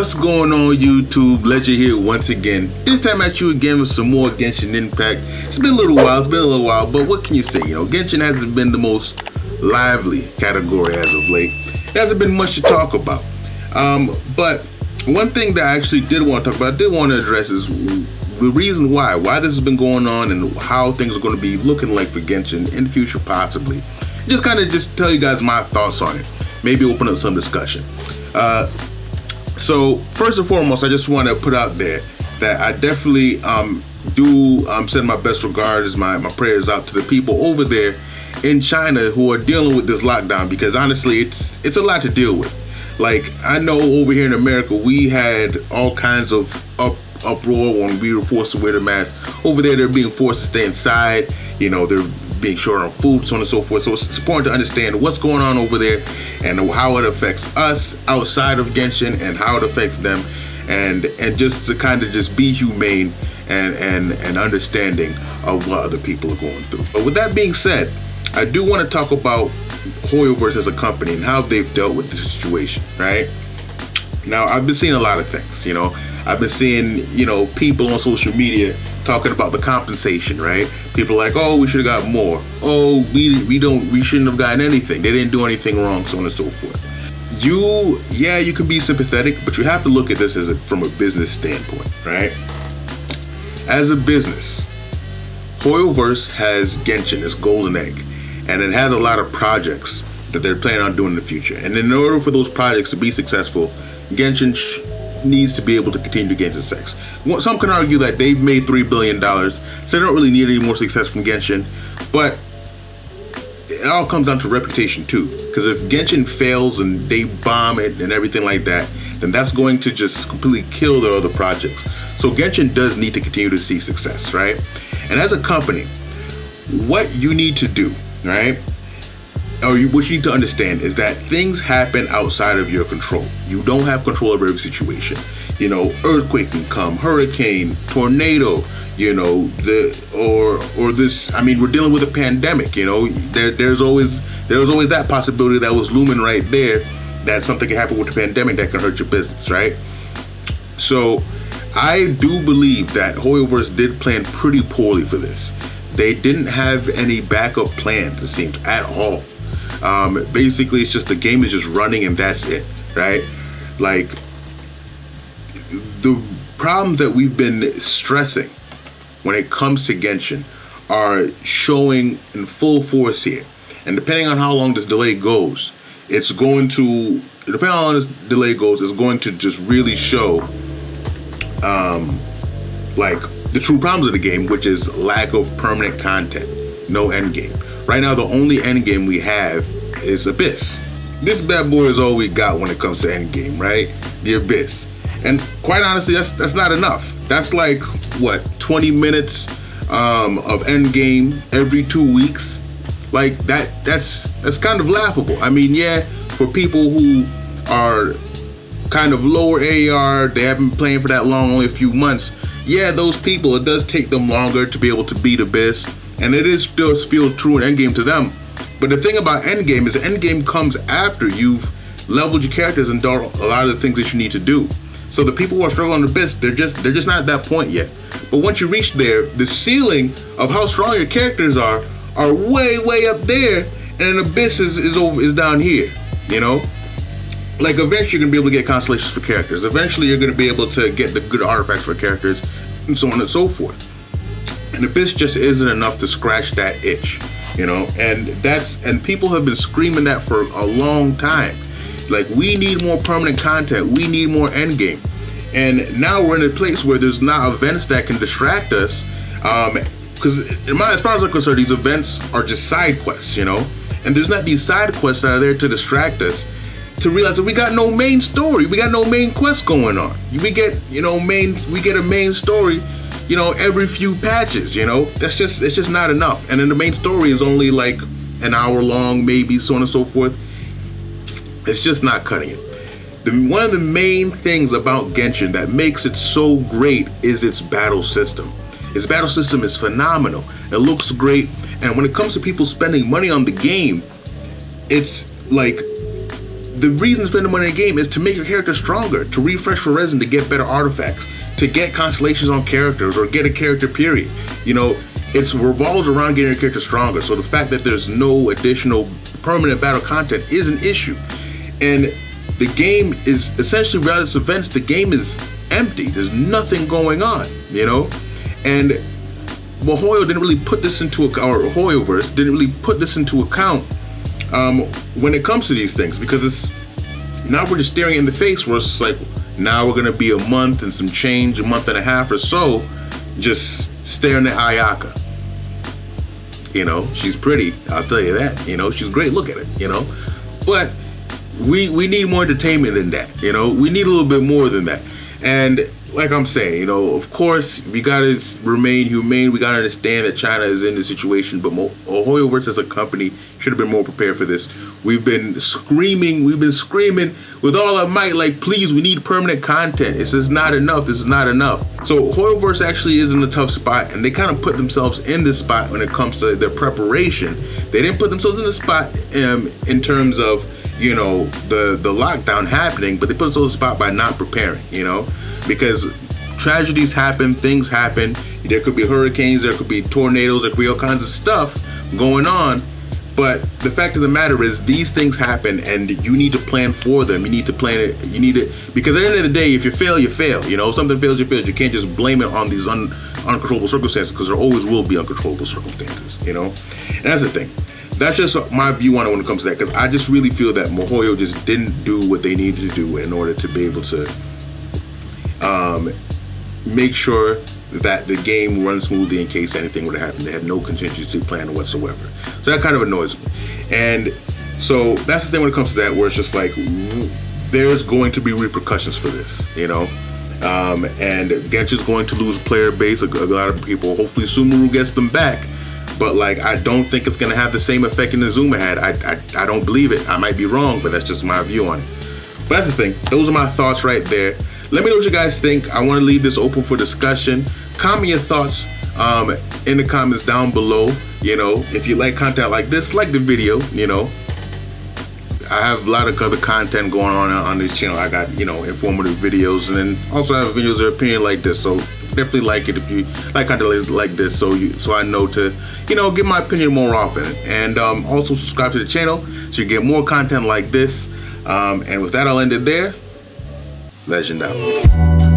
What's going on, YouTube? Ledger here once again. This time at you again with some more Genshin Impact. It's been a little while, but what can you say? Genshin hasn't been the most lively category as of late. There hasn't been much to talk about. But one thing that I actually did want to talk about, I did want to address is the reason why this has been going on and how things are going to be looking like for Genshin in the future, possibly. Just tell you guys my thoughts on it. Maybe open up some discussion. So first and foremost, I just want to put out there that I definitely do send my best regards, my prayers out to the people over there in China who are dealing with this lockdown, because honestly, it's a lot to deal with. Like, I know over here in America, we had all kinds of uproar when we were forced to wear the mask. Over there, they're being forced to stay inside. They're being short on food, so on and so forth. So it's important to understand what's going on over there and how it affects us outside of Genshin and how it affects them, and just to just be humane and understanding of what other people are going through. But with that being said, I do want to talk about Hoyoverse as a company and how they've dealt with the situation, right? Now, I've been seeing a lot of things, I've been seeing, people on social media talking about the compensation, right? People are like, oh, we should have got more. Oh, we shouldn't have gotten anything. They didn't do anything wrong, so on and so forth. You can be sympathetic, but you have to look at this from a business standpoint, right? As a business, Hoyoverse has Genshin, this golden egg, and it has a lot of projects that they're planning on doing in the future. And in order for those projects to be successful, Genshin needs to be able to continue to gain success. Some can argue that they've made $3 billion, so they don't really need any more success from Genshin, but it all comes down to reputation too. Because if Genshin fails and they bomb it and everything like that, then that's going to just completely kill their other projects. So Genshin does need to continue to see success, right? And as a company, what you need to do, right? What you need to understand is that things happen outside of your control. You don't have control over every situation. Earthquake can come, hurricane, tornado, we're dealing with a pandemic, there's always that possibility that was looming right there, that something can happen with the pandemic that can hurt your business, right? So I do believe that Hoyoverse did plan pretty poorly for this. They didn't have any backup plans, it seems, at all. Basically, it's just the game is just running and that's it, right? Like, the problems that we've been stressing when it comes to Genshin are showing in full force here. And depending on how long this delay goes, it's going to just really show, like, the true problems of the game, which is lack of permanent content, no end game. Right now, the only end game we have is Abyss. This bad boy is all we got when it comes to end game, right? The Abyss. And quite honestly, that's not enough. That's like, 20 minutes of end game every 2 weeks? Like, that's kind of laughable. I mean, yeah, for people who are kind of lower AR, they haven't been playing for that long, only a few months. Yeah, those people, it does take them longer to be able to beat Abyss, and it does feel true in endgame to them. But the thing about endgame is the endgame comes after you've leveled your characters and done a lot of the things that you need to do. So the people who are struggling on Abyss, they're just not at that point yet. But once you reach there, the ceiling of how strong your characters are way, way up there, and Abyss is down here, Like, eventually you're going to be able to get constellations for characters. Eventually you're going to be able to get the good artifacts for characters, and so on and so forth. And Abyss just isn't enough to scratch that itch, and people have been screaming that for a long time. Like, we need more permanent content. We need more endgame. And now we're in a place where there's not events that can distract us. Because as far as I'm concerned, these events are just side quests, And there's not these side quests that are there to distract us, to realize that we got no main story. We got no main quest going on. We get a main story, every few patches, it's just not enough. And then the main story is only like an hour long, maybe, so on and so forth. It's just not cutting it. One of the main things about Genshin that makes it so great is its battle system. Its battle system is phenomenal. It looks great. And when it comes to people spending money on the game, it's like the reason to spend the money in the game is to make your character stronger, to refresh for resin, to get better artifacts, to get constellations on characters, or get a character period. You know, it revolves around getting your character stronger. So the fact that there's no additional permanent battle content is an issue. And the game is essentially, regardless of events, the game is empty. There's nothing going on, you know? And Hoyo didn't really put this into account, or Hoyoverse didn't really put this into account when it comes to these things, because it's now we're just staring in the face where it's like, now we're gonna be a month and some change, a month and a half or so, just staring at Ayaka. You know, she's pretty, I'll tell you that. You know, she's great, look at it, you know? But we need more entertainment than that, you know? We need a little bit more than that. And like I'm saying, you know, of course, we gotta remain humane. We gotta understand that China is in this situation, but Hoyoverse as a company should have been more prepared for this. We've been screaming with all our might, like, please, we need permanent content. This is not enough. This is not enough. So Hoyoverse actually is in a tough spot, and they kind of put themselves in this spot when it comes to their preparation. They didn't put themselves in the spot in terms of, you know, the lockdown happening, but they put themselves in the spot by not preparing, you know, because tragedies happen, things happen. There could be hurricanes, there could be tornadoes, there could be all kinds of stuff going on. But the fact of the matter is, these things happen, and you need to plan for them. You need to plan it. You need it, because at the end of the day, if you fail, you fail. You know, if something fails, you fail. You can't just blame it on these uncontrollable circumstances, because there always will be uncontrollable circumstances. You know, and that's the thing. That's just my view on it when it comes to that, because I just really feel that Hoyo just didn't do what they needed to do in order to be able to make sure that the game runs smoothly in case anything would have happened. They had no contingency plan whatsoever. So that kind of annoys me. And so that's the thing when it comes to that, where it's just like, there's going to be repercussions for this, you know? And Genshin's going to lose player base, a lot of people. Hopefully Sumeru gets them back. But like, I don't think it's gonna have the same effect Inazuma had. I don't believe it. I might be wrong, but that's just my view on it. But that's the thing. Those are my thoughts right there. Let me know what you guys think. I want to leave this open for discussion. Comment your thoughts in the comments down below. You know, if you like content like this, like the video. You know, I have a lot of other content going on this channel. I got, you know, informative videos, and then also I have videos of opinion like this. So definitely like it if you like content like this, so I know to, you know, get my opinion more often. And also subscribe to the channel so you get more content like this. And with that, I'll end it there. Legend out.